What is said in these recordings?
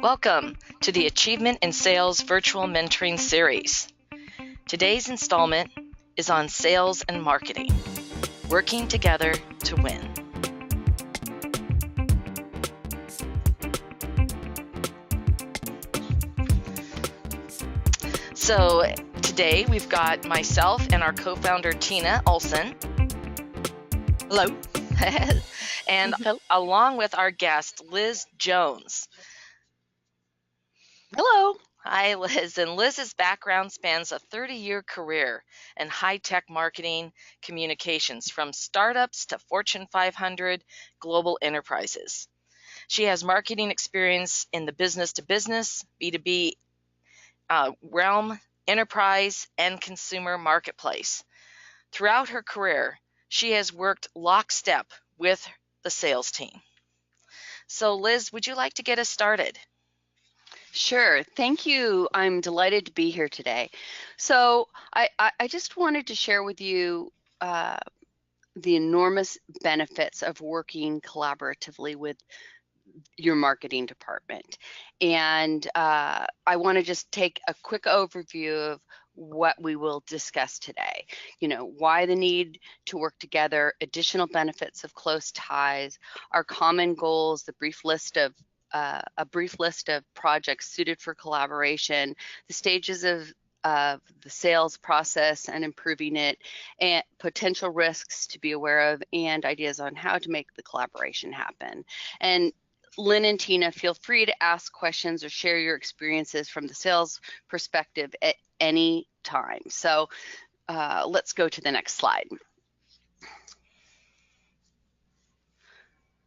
Welcome to the Achievement in Sales Virtual Mentoring Series. Today's installment is on sales and marketing, working together to win. So today we've got myself and our co-founder Tina Olson. Hello. And along with our guest Liz Jones. Hello. Hi, Liz. And Liz's background spans a 30-year career in high-tech marketing communications, from startups to Fortune 500 global enterprises. She has marketing experience in the business-to-business, B2B realm, enterprise, and consumer marketplace. Throughout her career, she has worked lockstep with the sales team. So, Liz, would you like to get us started? Sure. Thank you. I'm delighted to be here today. So I just wanted to share with you the enormous benefits of working collaboratively with your marketing department. And I want to just take a quick overview of what we will discuss today. You know, why the need to work together, additional benefits of close ties, our common goals, a brief list of projects suited for collaboration, the stages of the sales process and improving it, and potential risks to be aware of, and ideas on how to make the collaboration happen. And Lynn and Tina, feel free to ask questions or share your experiences from the sales perspective at any time. So let's go to the next slide.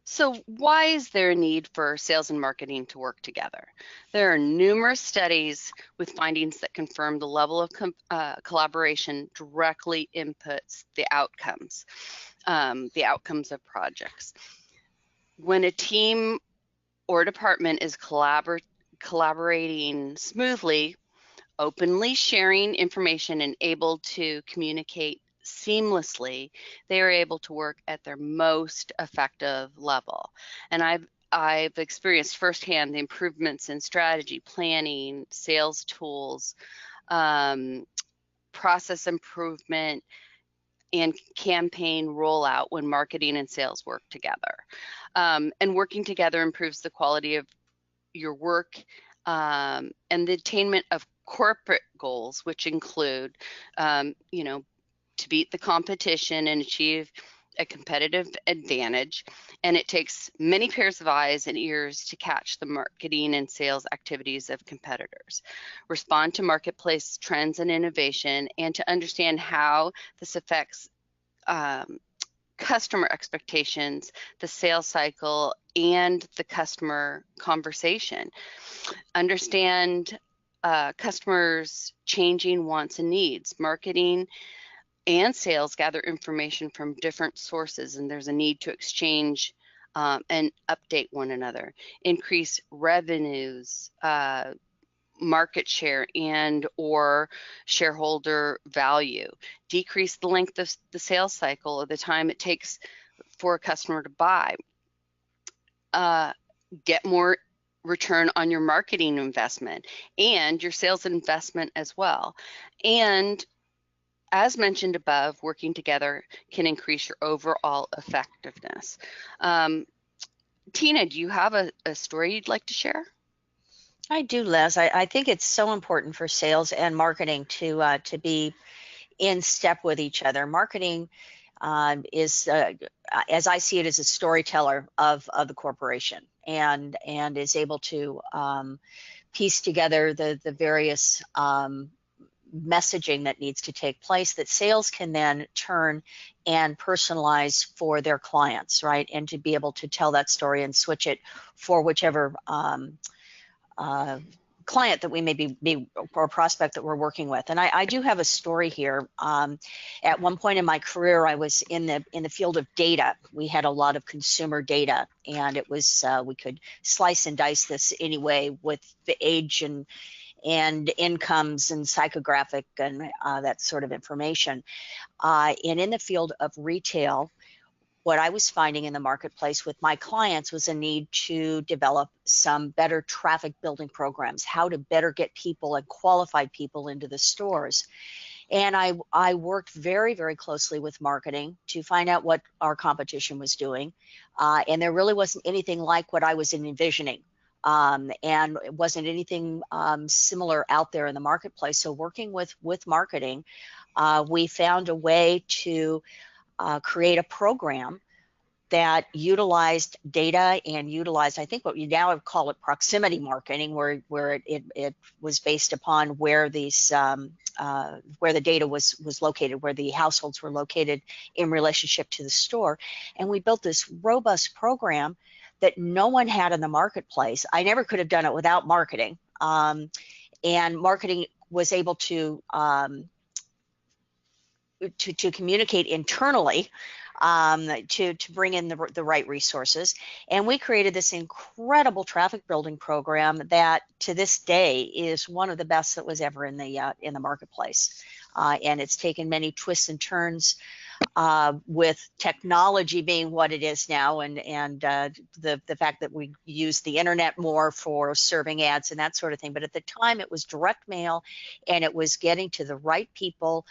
So why is there a need for sales and marketing to work together? There are numerous studies with findings that confirm the level of collaboration directly inputs the outcomes of projects. When a team or department is collaborating smoothly, openly sharing information, and able to communicate seamlessly, they are able to work at their most effective level. And I've experienced firsthand the improvements in strategy, planning, sales tools, process improvement, and campaign rollout when marketing and sales work together. And working together improves the quality of your work and the attainment of corporate goals, which include, to beat the competition and achieve a competitive advantage. And it takes many pairs of eyes and ears to catch the marketing and sales activities of competitors, respond to marketplace trends and innovation, and to understand how this affects customer expectations, the sales cycle, and the customer conversation. Understand customers' changing wants and needs. Marketing and sales gather information from different sources, and there's a need to exchange and update one another. Increase revenues, market share, and or shareholder value. Decrease the length of the sales cycle, or the time it takes for a customer to buy. Get more return on your marketing investment and your sales investment as well. And as mentioned above, working together can increase your overall effectiveness. Tina, do you have a story you'd like to share? I do, Les. I think it's so important for sales and marketing to be in step with each other. Marketing is, as I see it, is a storyteller of the corporation, and is able to piece together the various messaging that needs to take place that sales can then turn and personalize for their clients, right? And to be able to tell that story and switch it for whichever client that we may be or prospect that we're working with. And I do have a story here. At one point in my career, I was in the field of data. We had a lot of consumer data, and it was we could slice and dice this anyway with the age and incomes and psychographic and that sort of information. And in the field of retail, what I was finding in the marketplace with my clients was a need to develop some better traffic building programs, how to better get people and qualified people into the stores. And I worked very, very closely with marketing to find out what our competition was doing. And there really wasn't anything like what I was envisioning. And it wasn't anything similar out there in the marketplace. So working with marketing, we found a way to create a program that utilized data and utilized, I think what you now call it proximity marketing, where it was based upon where these where the data was located, where the households were located in relationship to the store. And we built this robust program that no one had in the marketplace. I never could have done it without marketing. And marketing was able to communicate internally to bring in the right resources. And we created this incredible traffic building program that to this day is one of the best that was ever in the marketplace. And it's taken many twists and turns with technology being what it is now, and the fact that we use the internet more for serving ads and that sort of thing. But at the time it was direct mail, and it was getting to the right people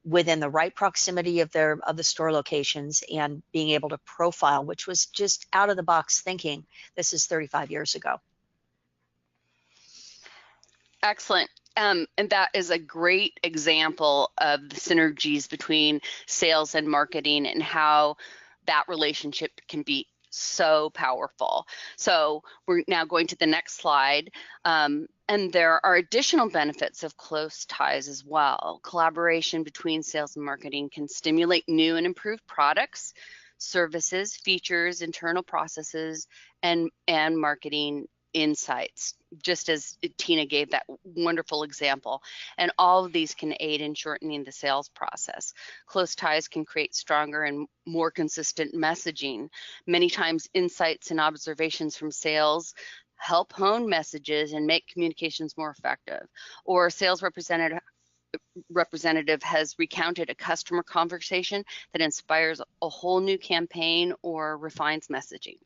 within the right proximity of the store locations and being able to profile, which was just out of the box thinking. This is 35 years ago. Excellent. And that is a great example of the synergies between sales and marketing and how that relationship can be so powerful. So we're now going to the next slide. And there are additional benefits of close ties as well. Collaboration between sales and marketing can stimulate new and improved products, services, features, internal processes, and marketing insights, just as Tina gave that wonderful example. And all of these can aid in shortening the sales process. Close ties can create stronger and more consistent messaging. Many times insights and observations from sales help hone messages and make communications more effective. Or a sales representative has recounted a customer conversation that inspires a whole new campaign or refines messaging.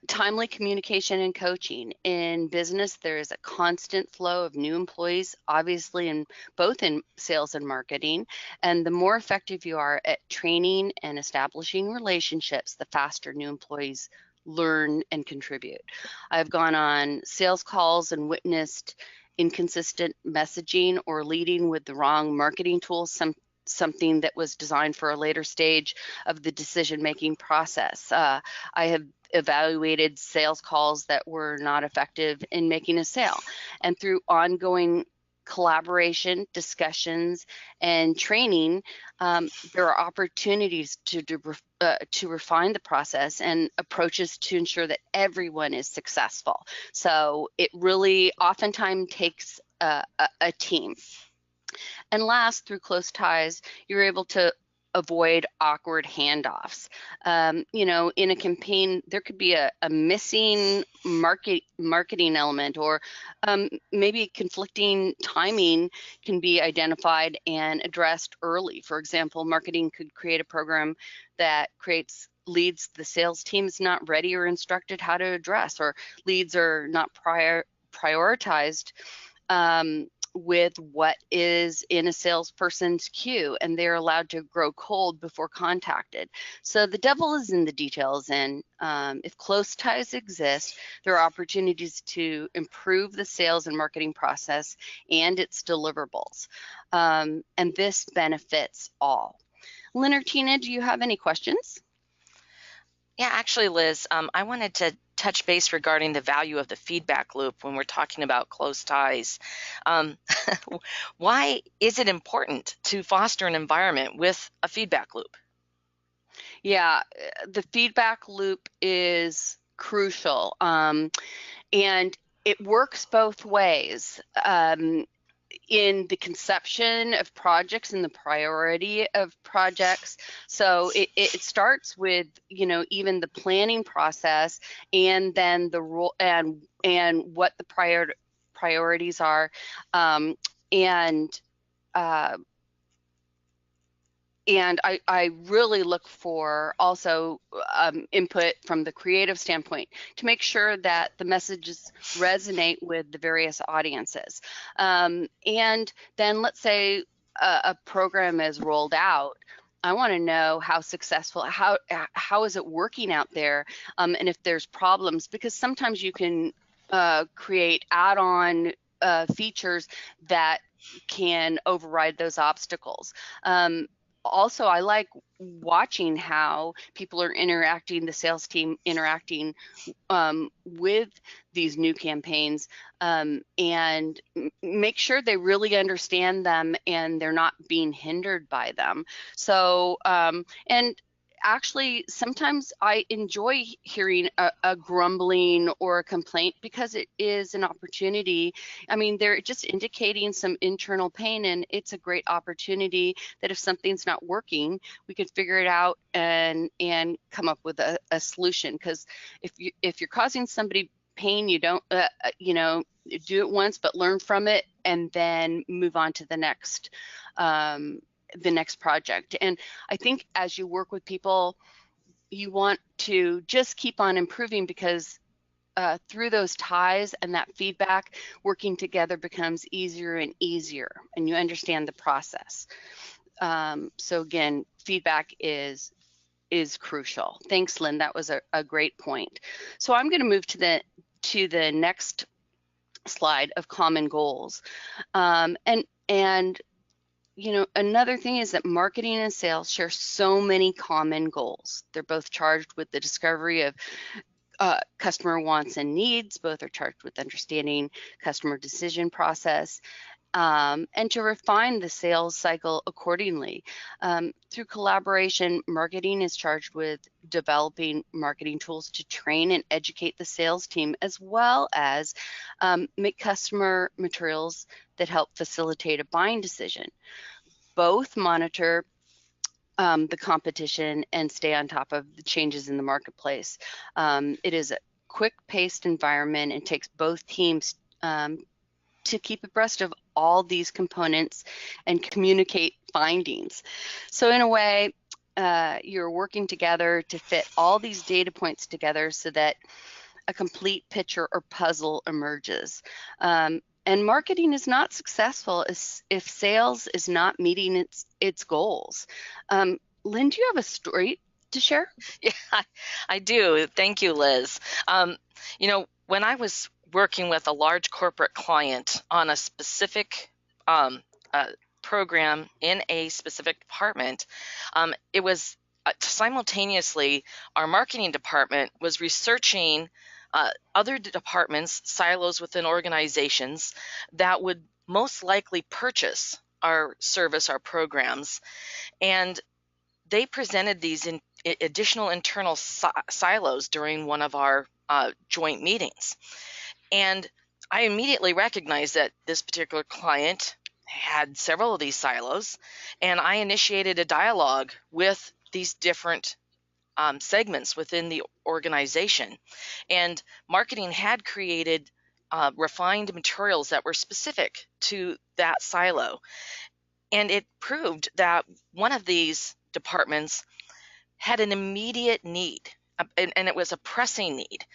Timely communication and coaching. In business, there is a constant flow of new employees, obviously in both in sales and marketing. And the more effective you are at training and establishing relationships, the faster new employees learn and contribute. I've gone on sales calls and witnessed inconsistent messaging or leading with the wrong marketing tools, something that was designed for a later stage of the decision-making process. I have evaluated sales calls that were not effective in making a sale. And through ongoing collaboration, discussions, and training, there are opportunities to refine the process and approaches to ensure that everyone is successful. So it really oftentimes takes a team. And last, through close ties, you're able to avoid awkward handoffs. You know, in a campaign, there could be a missing marketing element, or maybe conflicting timing can be identified and addressed early. For example, marketing could create a program that creates leads the sales team is not ready or instructed how to address, or leads are not prioritized with what is in a salesperson's queue, and they're allowed to grow cold before contacted. So the devil is in the details, and if close ties exist, there are opportunities to improve the sales and marketing process and its deliverables, and this benefits all. Lynn or Tina, do you have any questions? Yeah, actually, Liz, I wanted to touch base regarding the value of the feedback loop when we're talking about close ties. Why is it important to foster an environment with a feedback loop? Yeah, the feedback loop is crucial, and it works both ways. In the conception of projects and the priority of projects. So it starts with, you know, even the planning process, and then the role and what the priorities are, and and I really look for also input from the creative standpoint to make sure that the messages resonate with the various audiences. And then let's say a program is rolled out. I want to know how successful, how is it working out there, and if there's problems, because sometimes you can create add-on features that can override those obstacles. Also, I like watching how people are interacting, the sales team interacting with these new campaigns, and make sure they really understand them and they're not being hindered by them. So, and actually, sometimes I enjoy hearing a grumbling or a complaint because it is an opportunity. I mean, they're just indicating some internal pain, and it's a great opportunity that if something's not working, we could figure it out and come up with a solution. Because if you're causing somebody pain, you don't do it once, but learn from it and then move on to the next project. And I think as you work with people, you want to just keep on improving, because through those ties and that feedback, working together becomes easier and easier, and you understand the process. So again, feedback is crucial. Thanks, Lynn. That was a great point. So I'm going to move to the next slide of common goals. And another thing is that marketing and sales share so many common goals. They're both charged with the discovery of customer wants and needs. Both are charged with understanding customer decision process, and to refine the sales cycle accordingly. Through collaboration, marketing is charged with developing marketing tools to train and educate the sales team, as well as make customer materials that help facilitate a buying decision. Both monitor the competition and stay on top of the changes in the marketplace. It is a quick-paced environment and takes both teams to keep abreast of all these components and communicate findings. So in a way, you're working together to fit all these data points together so that a complete picture or puzzle emerges. And marketing is not successful if sales is not meeting its goals. Lynn, do you have a story to share? Yeah, I do. Thank you, Liz. When I was working with a large corporate client on a specific program in a specific department, it was simultaneously our marketing department was researching other departments, silos within organizations that would most likely purchase our service, our programs, and they presented these in additional internal silos during one of our joint meetings. And I immediately recognized that this particular client had several of these silos, and I initiated a dialogue with these different segments within the organization. And marketing had created refined materials that were specific to that silo. And it proved that one of these departments had an immediate need, and it was a pressing need.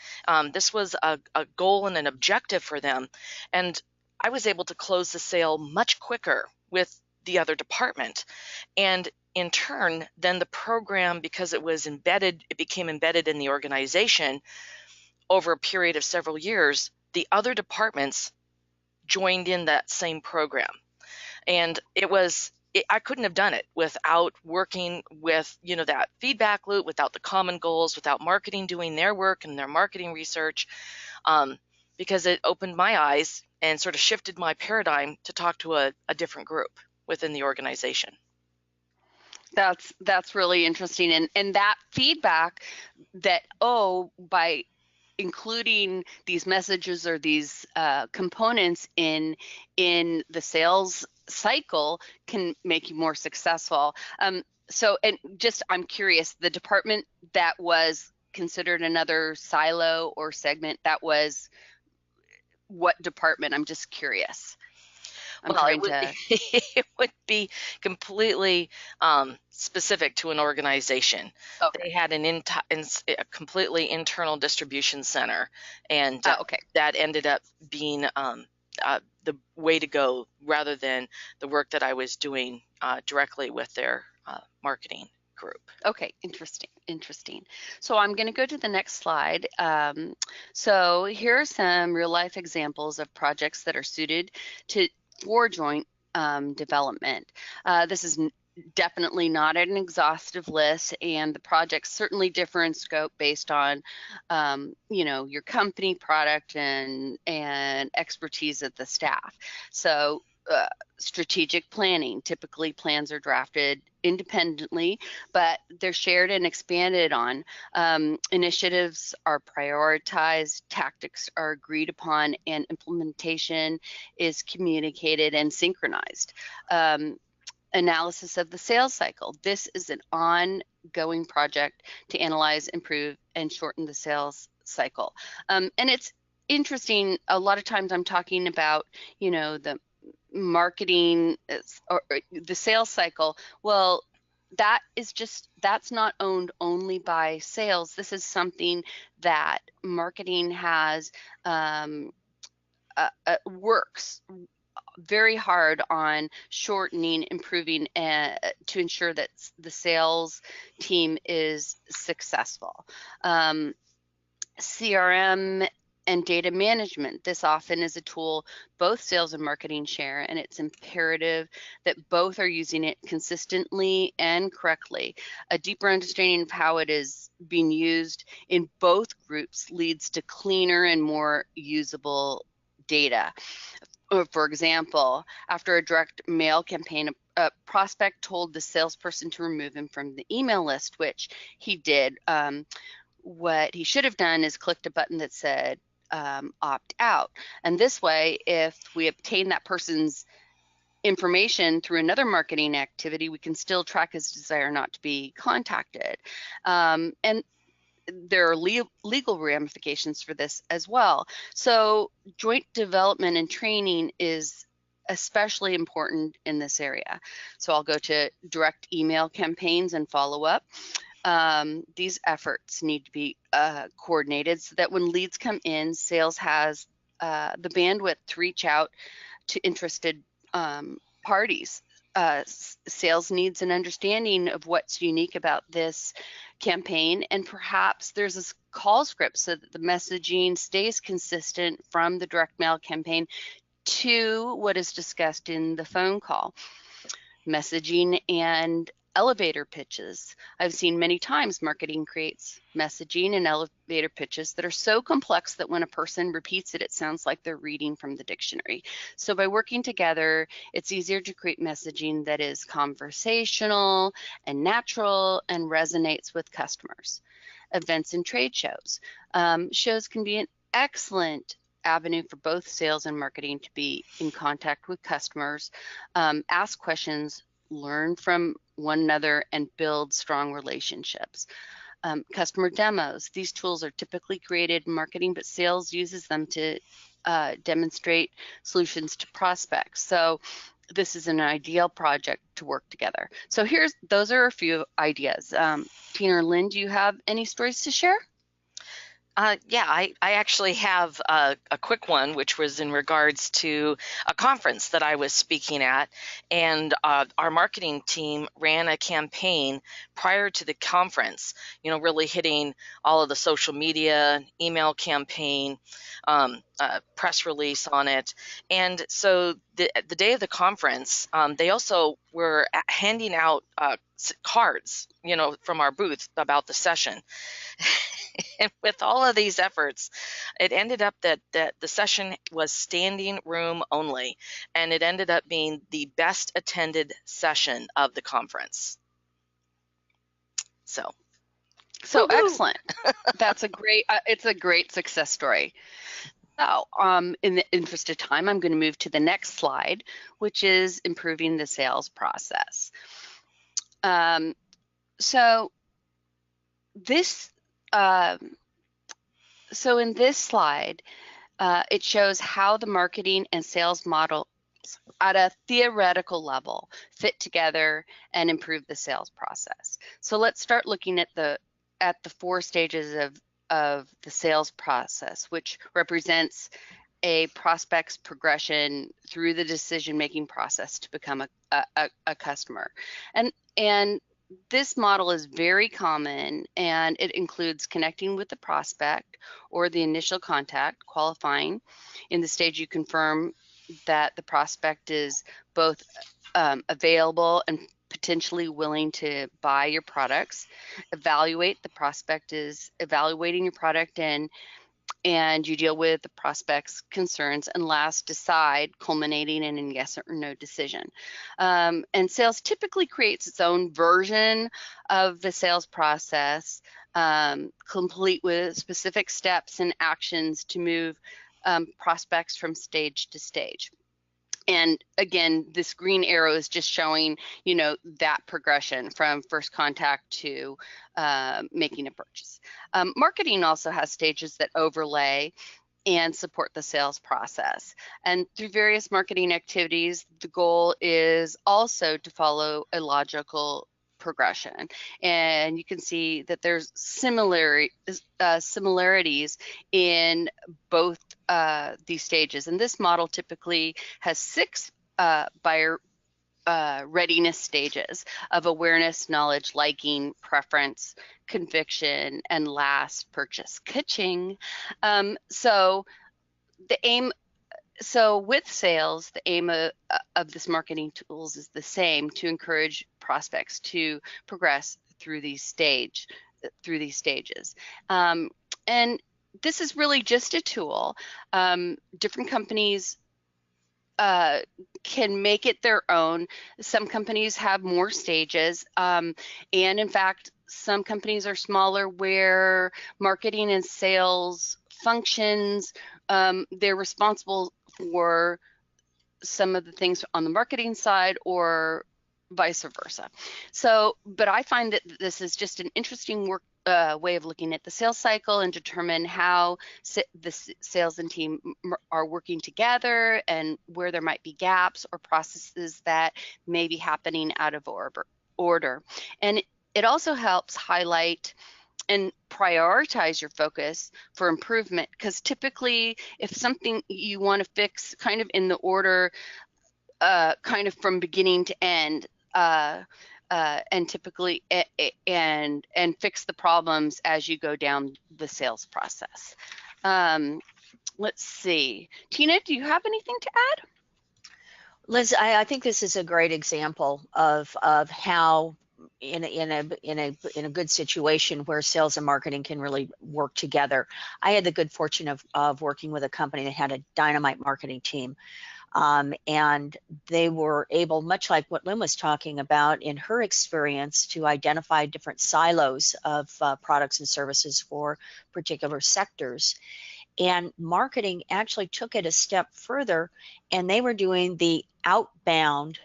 This was a goal and an objective for them. And I was able to close the sale much quicker with the other department. And in turn, then the program, because it became embedded in the organization over a period of several years, the other departments joined in that same program. And I couldn't have done it without working with, that feedback loop, without the common goals, without marketing doing their work and their marketing research, because it opened my eyes and sort of shifted my paradigm to talk to a different group within the organization. That's really interesting. And that feedback that, by including these messages or these components in the sales cycle can make you more successful. So, and just, I'm curious, the department that was considered another silo or segment, that was what department? I'm just curious. I'm Well, trying to. it would be completely specific to an organization. Okay. They had a completely internal distribution center, and Okay. that ended up being the way to go rather than the work that I was doing directly with their marketing group. Okay, interesting. So I'm going to go to the next slide. So here are some real life examples of projects that are suited for joint development. This is definitely not an exhaustive list, and the projects certainly differ in scope based on, your company, product, and expertise of the staff. So strategic planning. Typically, plans are drafted independently, but they're shared and expanded on. Initiatives are prioritized, tactics are agreed upon, and implementation is communicated and synchronized. Analysis of the sales cycle. This is an ongoing project to analyze, improve, and shorten the sales cycle. And it's interesting, a lot of times I'm talking about, the marketing or the sales cycle. Well, that's not owned only by sales. This is something that marketing has works very hard on shortening, improving, to ensure that the sales team is successful. CRM and data management. This often is a tool both sales and marketing share, and it's imperative that both are using it consistently and correctly. A deeper understanding of how it is being used in both groups leads to cleaner and more usable data. For example, after a direct mail campaign, a prospect told the salesperson to remove him from the email list, which he did. What he should have done is clicked a button that said opt out. And this way, if we obtain that person's information through another marketing activity, we can still track his desire not to be contacted. And there are legal ramifications for this as well. So joint development and training is especially important in this area. So I'll go to direct email campaigns and follow up. These efforts need to be coordinated so that when leads come in, sales has the bandwidth to reach out to interested parties. Sales needs an understanding of what's unique about this campaign, and perhaps there's a call script so that the messaging stays consistent from the direct mail campaign to what is discussed in the phone call. Messaging and elevator pitches. I've seen many times marketing creates messaging and elevator pitches that are so complex that when a person repeats it, it sounds like they're reading from the dictionary. So by working together, it's easier to create messaging that is conversational and natural and resonates with customers. Events and trade shows. Shows can be an excellent avenue for both sales and marketing to be in contact with customers, ask questions, learn from one another, and build strong relationships. Customer demos. These tools are typically created in marketing, but sales uses them to demonstrate solutions to prospects. So this is an ideal project to work together. So those are a few ideas. Tina or Lynn, do you have any stories to share? Yeah, I actually have a quick one, which was in regards to a conference that I was speaking at, and our marketing team ran a campaign prior to the conference, really hitting all of the social media, email campaign, press release on it. And so the day of the conference, they also were handing out cards, from our booth about the session. And with all of these efforts, it ended up that the session was standing room only, and it ended up being the best attended session of the conference. So excellent. That's it's a great success story. So in the interest of time, I'm going to move to the next slide, which is improving the sales process. So in this slide, it shows how the marketing and sales model at a theoretical level, fit together and improve the sales process. So let's start looking at the 4 stages of the sales process, which represents a prospect's progression through the decision-making process to become a customer. And this model is very common, and it includes connecting with the prospect or the initial contact, qualifying. In the stage, you confirm that the prospect is both available and potentially willing to buy your products. Evaluate, the prospect is evaluating your product, and you deal with the prospect's concerns, and last, decide, culminating in a yes or no decision. And sales typically creates its own version of the sales process, complete with specific steps and actions to move prospects from stage to stage. And again, this green arrow is just showing, that progression from first contact to making a purchase. Marketing also has stages that overlay and support the sales process. And through various marketing activities, the goal is also to follow a logical progression. And you can see that there's similarities in both these stages. And this model typically has 6 buyer readiness stages of awareness, knowledge, liking, preference, conviction, and last, purchase. Ka-ching. So with sales, the aim of this marketing tools is the same: to encourage prospects to progress through these stages. And this is really just a tool. Different companies can make it their own. Some companies have more stages, and in fact, some companies are smaller where marketing and sales functions, they're responsible for some of the things on the marketing side or vice versa. So, but I find that this is just an interesting way of looking at the sales cycle and determine how the sales and team are working together and where there might be gaps or processes that may be happening out of order. And it also helps highlight and prioritize your focus for improvement, because typically if something you want to fix kind of in the order, kind of from beginning to end, and typically and fix the problems as you go down the sales process. Let's see, Tina, do you have anything to add? Liz, I think this is a great example of how in a good situation where sales and marketing can really work together. I had the good fortune of working with a company that had a dynamite marketing team. And they were able, much like what Lynn was talking about in her experience, to identify different silos of products and services for particular sectors. And marketing actually took it a step further, and they were doing the outbound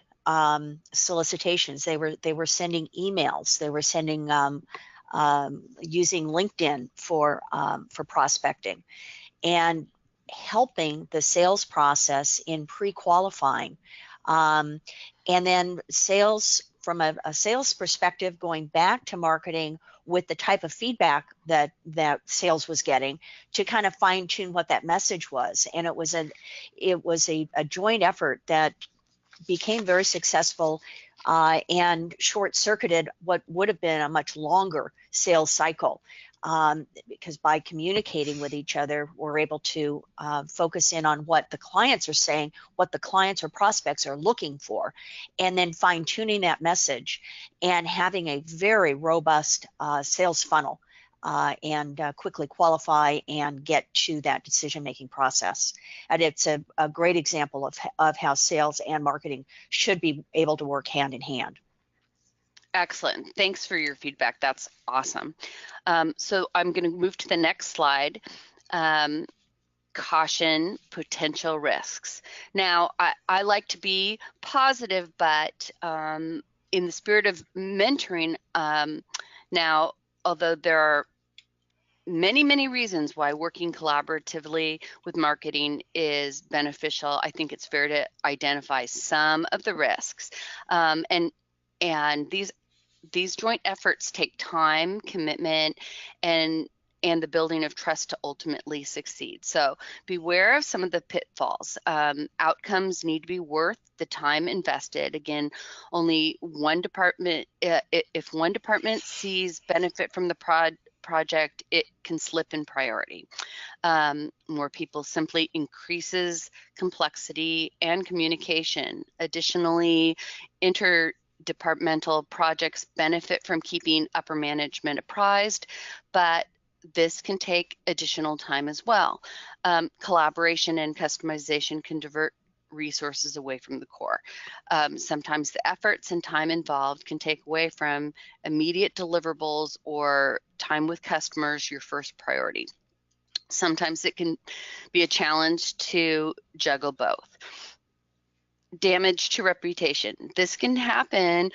solicitations. They were sending emails. They were sending using LinkedIn for prospecting, and helping the sales process in pre-qualifying, and then sales, from a sales perspective, going back to marketing with the type of feedback that sales was getting to kind of fine tune what that message was. And it was a joint effort that became very successful, and short-circuited what would have been a much longer sales cycle. Because by communicating with each other, we're able to focus in on what the clients are saying, what the clients or prospects are looking for, and then fine-tuning that message and having a very robust sales funnel, and quickly qualify and get to that decision-making process. And it's a great example of how sales and marketing should be able to work hand in hand. Excellent. Thanks for your feedback. That's awesome. So I'm going to move to the next slide. Caution, potential risks. Now, I like to be positive, but in the spirit of mentoring, now, although there are many reasons why working collaboratively with marketing is beneficial. I think it's fair to identify some of the risks, and these joint efforts take time, commitment, and the building of trust to ultimately succeed. So beware of some of the pitfalls. Outcomes need to be worth the time invested. Again, only one department, if one department sees benefit from the project, it can slip in priority. More people simply increases complexity and communication. Additionally, interdepartmental projects benefit from keeping upper management apprised, but this can take additional time as well. Collaboration and customization can divert resources away from the core. Sometimes the efforts and time involved can take away from immediate deliverables or time with customers, your first priority. Sometimes it can be a challenge to juggle both. Damage to reputation. This can happen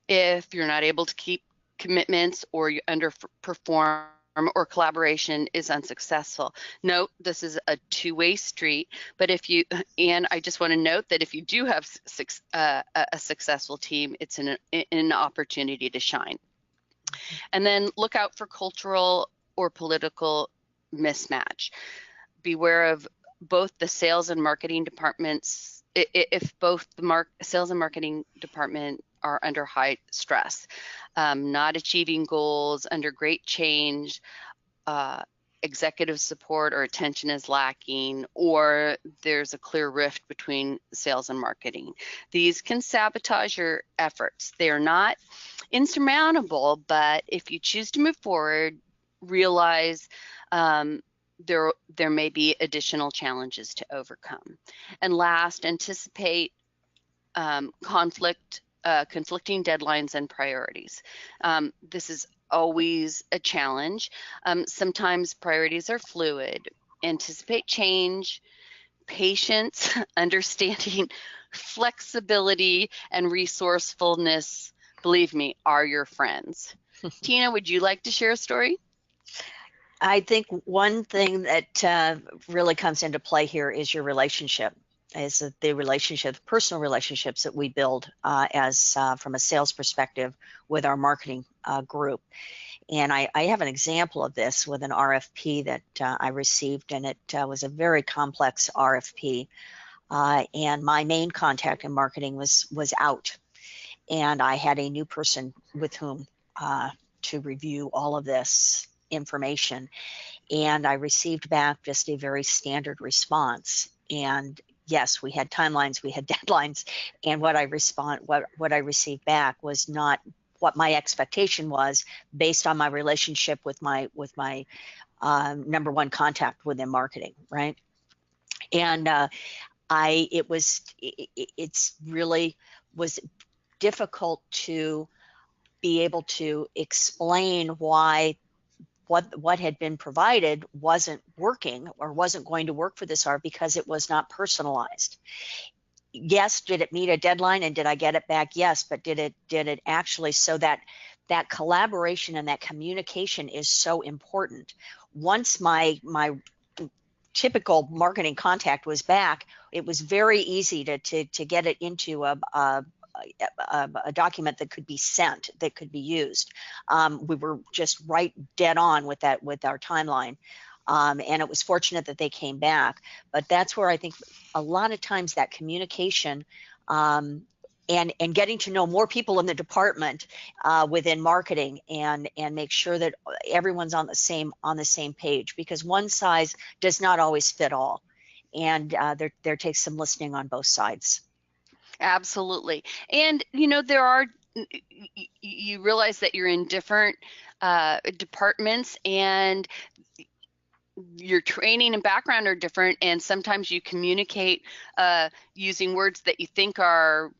if you're not able to keep commitments, or you underperform, or collaboration is unsuccessful. Note, this is a two-way street, but and I just want to note that if you do have a successful team, it's an opportunity to shine. And then look out for cultural or political mismatch. Beware of both the sales and marketing departments. If both the sales and marketing department are under high stress, not achieving goals, under great change, executive support or attention is lacking, or there's a clear rift between sales and marketing. These can sabotage your efforts. They are not insurmountable, but if you choose to move forward, realize there may be additional challenges to overcome. And last, anticipate conflicting deadlines and priorities. This is always a challenge. Sometimes priorities are fluid. Anticipate change, patience, understanding, flexibility, and resourcefulness, believe me, are your friends. Tina, would you like to share a story? I think one thing that really comes into play here is your relationship, is the personal relationships that we build from a sales perspective with our marketing group. And I have an example of this with an RFP that I received, and it was a very complex RFP. And my main contact in marketing was out, and I had a new person with whom to review all of this information. And I received back just a very standard response. And yes, we had timelines, we had deadlines, and what I received back was not what my expectation was based on my relationship with my number one contact within marketing, right? And it's really was difficult to be able to explain why what had been provided wasn't working or wasn't going to work for this art, because it was not personalized. Yes, did it meet a deadline and did I get it back? Yes, but did it actually? So that collaboration and that communication is so important. Once my typical marketing contact was back, it was very easy to get it into a document that could be sent, that could be used. We were just right dead on with our timeline. And it was fortunate that they came back. But that's where I think a lot of times that communication and getting to know more people in the department within marketing and make sure that everyone's on the same page, because one size does not always fit all. And there takes some listening on both sides. Absolutely. And you realize that you're in different departments, and your training and background are different, and sometimes you communicate using words that you think are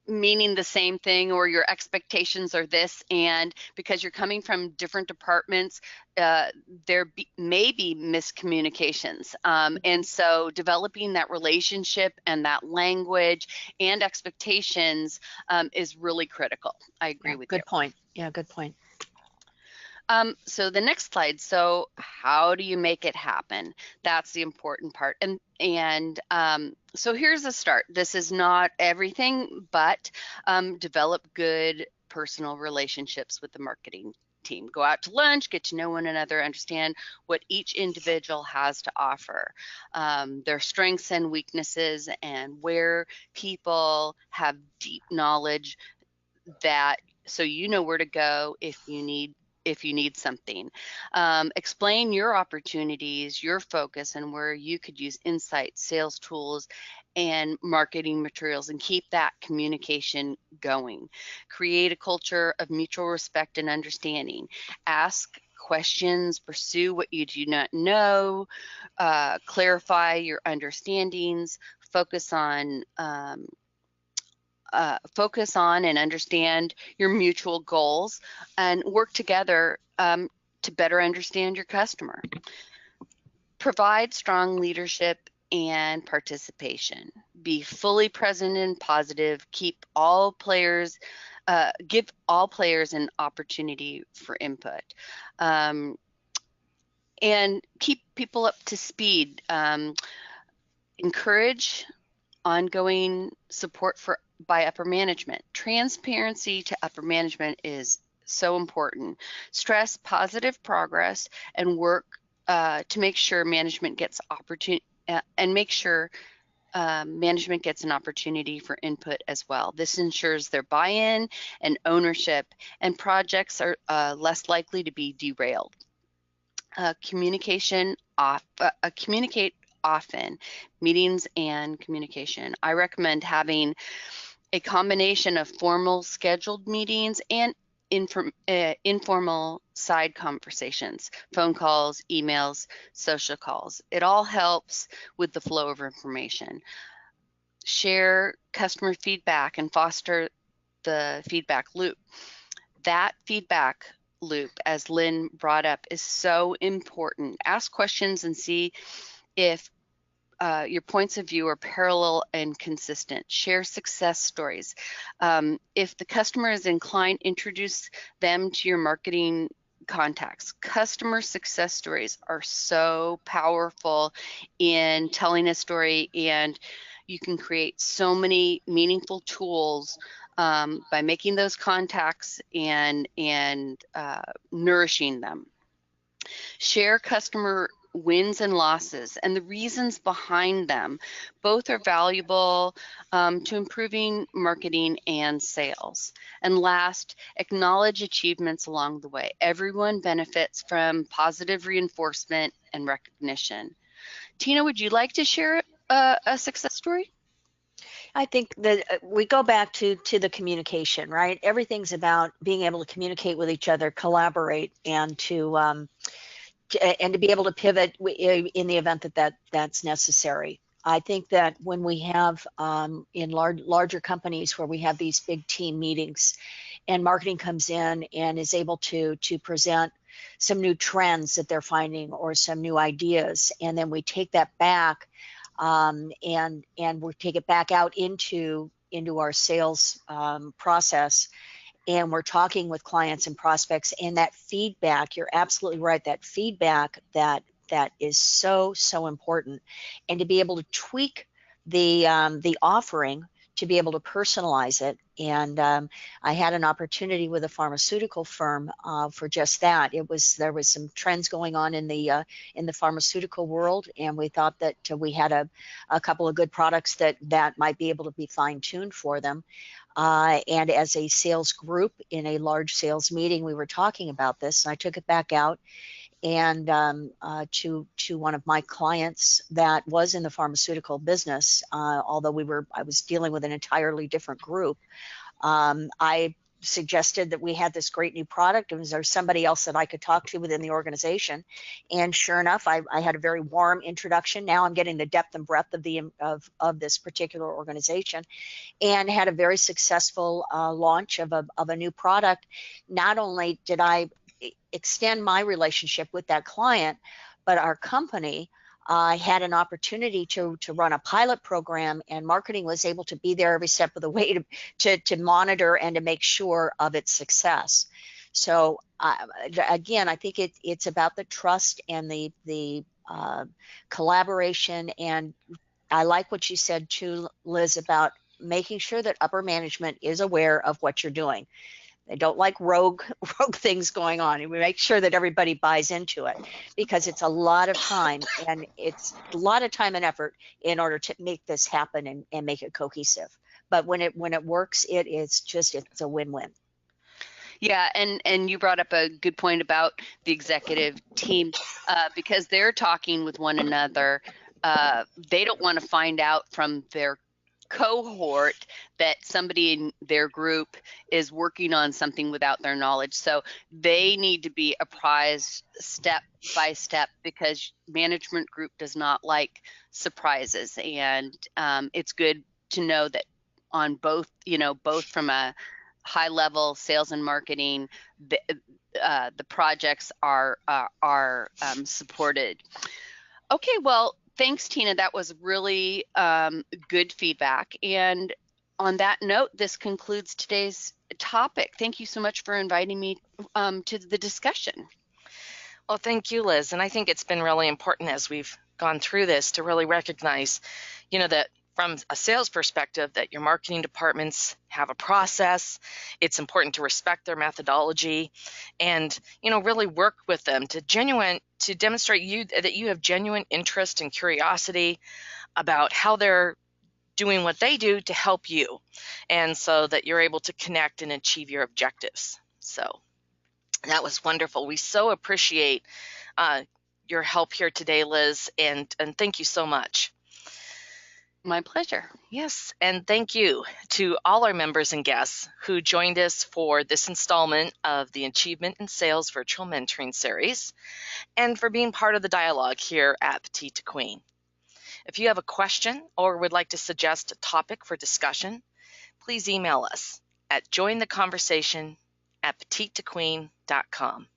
meaning the same thing, or your expectations are this, and because you're coming from different departments, there may be miscommunications, and so developing that relationship and that language and expectations is really critical. I agree with you. Good point. Yeah, good point. So the next slide. So how do you make it happen? That's the important part. And so here's a start. This is not everything, but develop good personal relationships with the marketing team. Go out to lunch, get to know one another, understand what each individual has to offer, their strengths and weaknesses, and where people have deep knowledge that, so you know where to go if you need something. Explain your opportunities, your focus, and where you could use insights, sales tools, and marketing materials, and keep that communication going. Create a culture of mutual respect and understanding. Ask questions, pursue what you do not know, clarify your understandings, focus on and understand your mutual goals, and work together to better understand your customer. Provide strong leadership and participation. Be fully present and positive. Give all players an opportunity for input. And keep people up to speed. Encourage ongoing support by upper management. Transparency to upper management is so important. Stress positive progress and work to make sure management gets management gets an opportunity for input as well. This ensures their buy-in and ownership, and projects are less likely to be derailed. Communicate often, meetings and communication. I recommend having a combination of formal scheduled meetings and informal side conversations, phone calls, emails, social calls. It all helps with the flow of information. Share customer feedback and foster the feedback loop. That feedback loop, as Lynn brought up, is so important. Ask questions and see if your points of view are parallel and consistent. Share success stories. If the customer is inclined, introduce them to your marketing contacts. Customer success stories are so powerful in telling a story, and you can create so many meaningful tools by making those contacts and nourishing them. Share customer wins and losses and the reasons behind them. Both are valuable to improving marketing and sales. And last, acknowledge achievements along the way. Everyone benefits from positive reinforcement and recognition. Tina, would you like to share a success story? I think that we go back to the communication, right? Everything's about being able to communicate with each other, collaborate, and to be able to pivot in the event that's necessary. I think that when we have in larger companies where we have these big team meetings, and marketing comes in and is able to present some new trends that they're finding or some new ideas, and then we take that back and we take it back out into our sales process, and we're talking with clients and prospects, and that feedback, you're absolutely right, that feedback that is so important, and to be able to tweak the offering, to be able to personalize it. And I had an opportunity with a pharmaceutical firm for just that. There was some trends going on in the pharmaceutical world, and we thought that we had a couple of good products that might be able to be fine-tuned for them. And as a sales group in a large sales meeting, we were talking about this, and I took it back out and to one of my clients that was in the pharmaceutical business, although I was dealing with an entirely different group. I suggested that we had this great new product, and was there somebody else that I could talk to within the organization? And sure enough, I had a very warm introduction. Now I'm getting the depth and breadth of this particular organization, and had a very successful launch of a new product. Not only did I extend my relationship with that client, but our company had an opportunity to run a pilot program, and marketing was able to be there every step of the way to monitor and to make sure of its success. So again, I think it's about the trust and the collaboration. And I like what you said too, Liz, about making sure that upper management is aware of what you're doing. They don't like rogue things going on, and we make sure that everybody buys into it, because it's a lot of time, and it's a lot of time and effort in order to make this happen and make it cohesive. But when it works, it's a win-win. Yeah, and you brought up a good point about the executive team, because they're talking with one another. They don't want to find out from their cohort that somebody in their group is working on something without their knowledge. So they need to be apprised step by step, because management group does not like surprises. And it's good to know that on both, both from a high level sales and marketing, the projects are supported. Okay, well, thanks, Tina. That was really good feedback. And on that note, this concludes today's topic. Thank you so much for inviting me to the discussion. Well, thank you, Liz. And I think it's been really important as we've gone through this to really recognize, that from a sales perspective, that your marketing departments have a process. It's important to respect their methodology and, really work with them to demonstrate that you have genuine interest and curiosity about how they're doing what they do to help you, and so that you're able to connect and achieve your objectives. So that was wonderful. We so appreciate your help here today, Liz, and thank you so much. My pleasure. Yes, and thank you to all our members and guests who joined us for this installment of the Achievement in Sales Virtual Mentoring Series, and for being part of the dialogue here at Petite to Queen. If you have a question or would like to suggest a topic for discussion, please email us at jointheconversation@petitetoqueen.com.